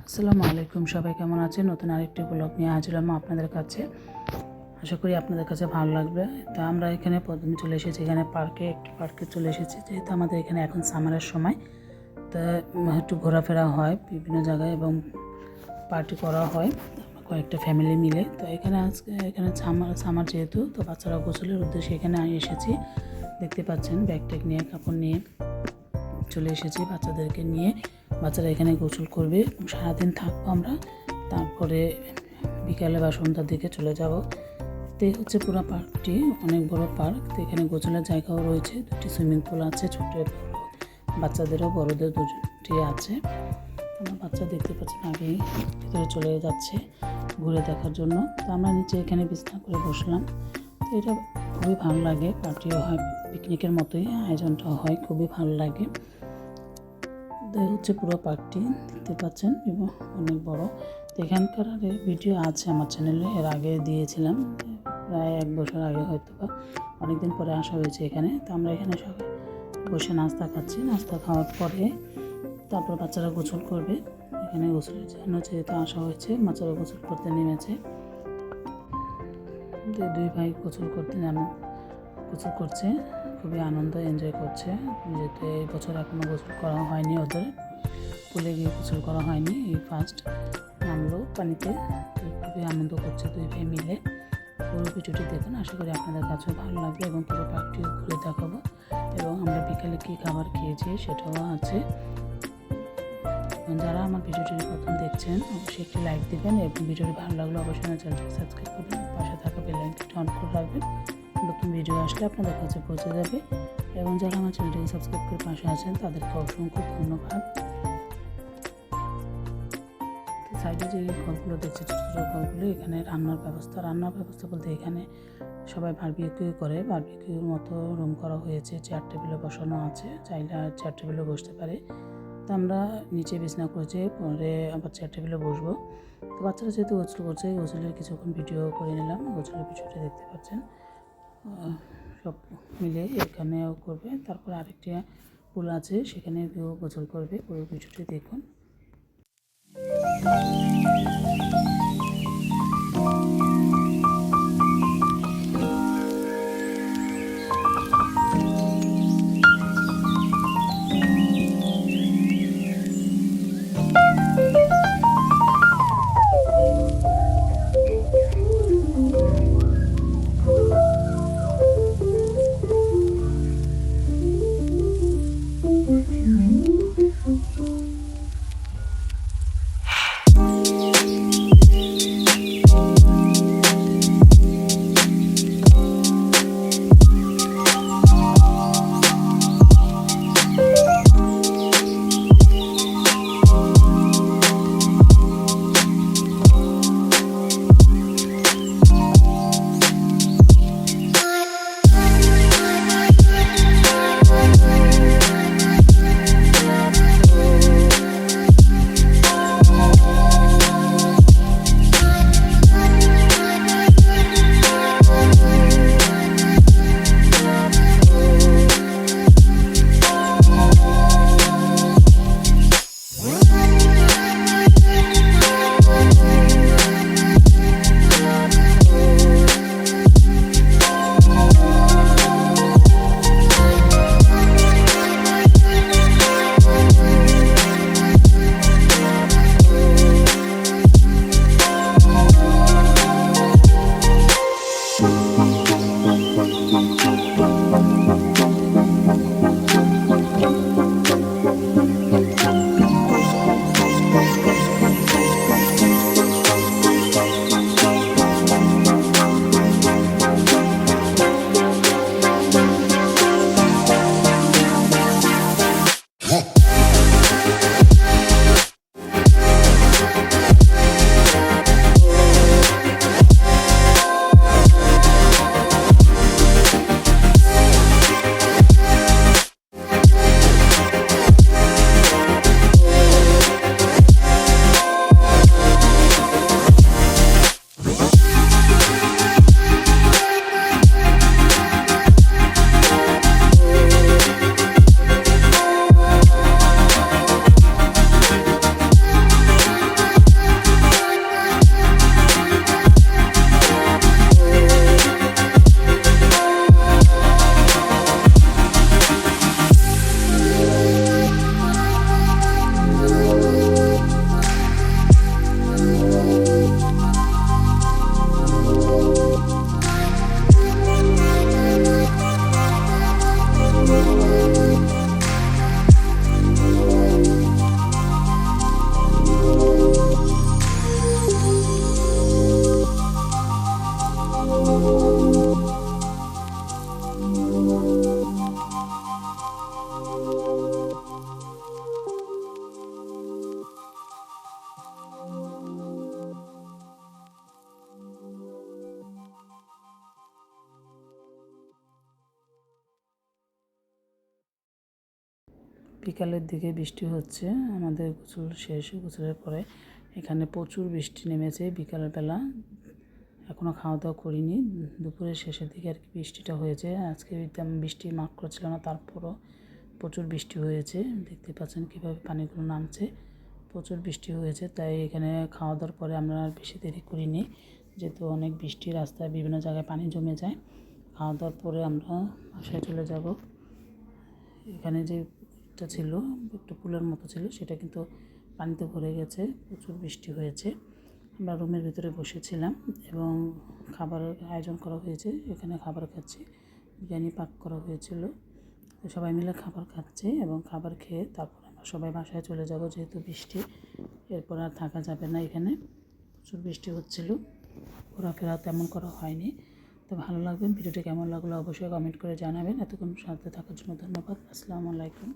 আসসালামু আলাইকুম, সবাই কেমন আছেন? নতুন আরেকটি ব্লগ নিয়ে হাজির হলাম আপনাদের কাছে। আশা করি আপনাদের কাছে ভালো লাগবে। তো আমরা এখানে প্রথমে চলে এসেছি, এখানে পার্কে চলে এসেছি, যেহেতু আমাদের এখানে এখন সামারের সময়। তো একটু ঘোরাফেরা হয় বিভিন্ন জায়গায় এবং পার্টি করা হয় কয়েকটা ফ্যামিলি মিলে। তো এখানে সামার যেহেতু, তো বাচ্চারা গোসলের উদ্দেশ্যে এখানে এসেছি। দেখতে পাচ্ছেন ব্যাগ ট্যাগ নিয়ে, কাপড় নিয়ে চলে এসেছি বাচ্চাদেরকে নিয়ে। বাচ্চারা এখানে গোসল করবে এবং সারাদিন থাকবো আমরা। তারপরে বিকালে বা সন্ধ্যার দিকে চলে যাব। তো এই হচ্ছে পুরো পার্কটি, অনেক বড় পার্ক। তো এখানে গোসলের জায়গাও রয়েছে, দুটি সুইমিং পুল আছে, ছোট বাচ্চাদেরও বড়দের দুটি আছে। আমার বাচ্চা দেখতে পাচ্ছেন আগেই ভিতরে চলে যাচ্ছে ঘুরে দেখার জন্য। তো আমরা নিচে এখানে বিছানা করে বসলাম। তো এটা খুবই ভালো লাগে, পার্টিও হয়, পিকনিকের মতোই আয়োজনটা হয়, খুবই ভালো লাগে। তো হচ্ছে পুরো পার্কটি দেখতে পাচ্ছেন এবং অনেক বড়। তো এখানকার ভিডিও আছে আমার চ্যানেলে, এর আগে দিয়েছিলাম, প্রায় 1 বছর আগে হয়তো বা। অনেকদিন পরে আসা হয়েছে এখানে। তো আমরা এখানে সবাই বসে নাস্তা খাচ্ছি। নাস্তা খাওয়ার পরে তারপর বাচ্চারা গোসল করবে। এখানে গোসলের জন্য যেহেতু আসা হয়েছে, বাচ্চারা গোসল করতে নেমেছে। দুই ভাই গোসল করছে, খুবই আনন্দ এনজয় করছে। যেহেতু এই বছর এখনও গোসল করা হয়নি, ওদের পুলে গিয়ে গোসল করা হয়নি, এই ফার্স্ট নামলো পানিতে। খুবই আনন্দ করছে দুই ভাই মিলে। পুরো ভিডিওটি দেখুন, আশা করি আপনাদের কাছেও ভালো লাগবে এবং পুরো পার্কটিও ঘুরে দেখাবো। এবং আমরা বিকালে কী খাবার খেয়েছি সেটাও আছে। যারা আমার ভিডিওটি প্রথম দেখছেন অবশ্যই একটি লাইক দেবেন এবং ভিডিওটি ভালো লাগলে অবশ্যই আমার চ্যানেলটি সাবস্ক্রাইব করবেন, পাশে থাকা বেল আইকনটি অন করে রাখবেন। নতুন ভিডিও আসলে আপনাদের কাছে পৌঁছে যাবে। এবং যারা আমার চ্যানেলটিকে সাবস্ক্রাইব করে পাশে আছেন তাদেরকে অসংখ্য ধন্যবাদ। তো সাইডে যে ঘরগুলো দেখছে, ছোটো ছোটো ঘরগুলো, এখানে রান্নার ব্যবস্থা বলতে এখানে সবাই বারবিকিউ করে। বারবিকিউর মতো রুম করা হয়েছে, চেয়ার টেবিলে বসানো আছে, চাইলে চেয়ার টেবিলে বসতে পারে। তো আমরা নিচে বিছানা করেছি, পরে আবার চেয়ার টেবিলে বসবো। তো বাচ্চারা যেহেতু গোসল করছে, গোসলের কিছুক্ষণ ভিডিও করে নিলাম। গোসলের ভিডিওটা দেখতে পাচ্ছেন, সব মিলে এখানেও করবে। তারপর আরেকটি পুল আছে, সেখানে কেউ গোসল করবে। পুরো ভিডিওটি দেখুন। বিকালের দিকে বৃষ্টি হচ্ছে, আমাদের গোসল শেষ, গোসলের পরে এখানে প্রচুর বৃষ্টি নেমেছে বিকালবেলা। এখনও খাওয়া দাওয়া করিনি, দুপুরের শেষের দিকে আর কি বৃষ্টিটা হয়েছে। আজকে তেমন বৃষ্টি মার্ক করেছিল না, তারপরও প্রচুর বৃষ্টি হয়েছে। দেখতে পাচ্ছেন কীভাবে পানিগুলো নামছে, প্রচুর বৃষ্টি হয়েছে। তাই এখানে খাওয়া দাওয়ার পরে আমরা আর বেশি দেরি করিনি, যেহেতু অনেক বৃষ্টি, রাস্তায় বিভিন্ন জায়গায় পানি জমে যায়। খাওয়া দাওয়ার পরে আমরা বাসায় চলে যাব। এখানে যে একটা ছিল, একটু পুলের মতো ছিল, সেটা কিন্তু পানিতে ভরে গেছে, প্রচুর বৃষ্টি হয়েছে। আমরা রুমের ভিতরে বসেছিলাম এবং খাবারের আয়োজন করা হয়েছে, এখানে খাবার খাচ্ছি। বিরিয়ানি পাক করা হয়েছিল, তো সবাই মিলে খাবার খাচ্ছি এবং খাবার খেয়ে তারপর আমরা সবাই বাসায় চলে যাব, যেহেতু বৃষ্টি, এরপর আর থাকা যাবে না। এখানে প্রচুর বৃষ্টি হচ্ছিল, ঘোরাফেরা তেমন করা হয়নি। তো ভালো লাগবে, ভিডিওটি কেমন লাগলো অবশ্যই কমেন্ট করে জানাবেন। এতক্ষণ সাথে থাকার জন্য ধন্যবাদ। আসসালামু আলাইকুম।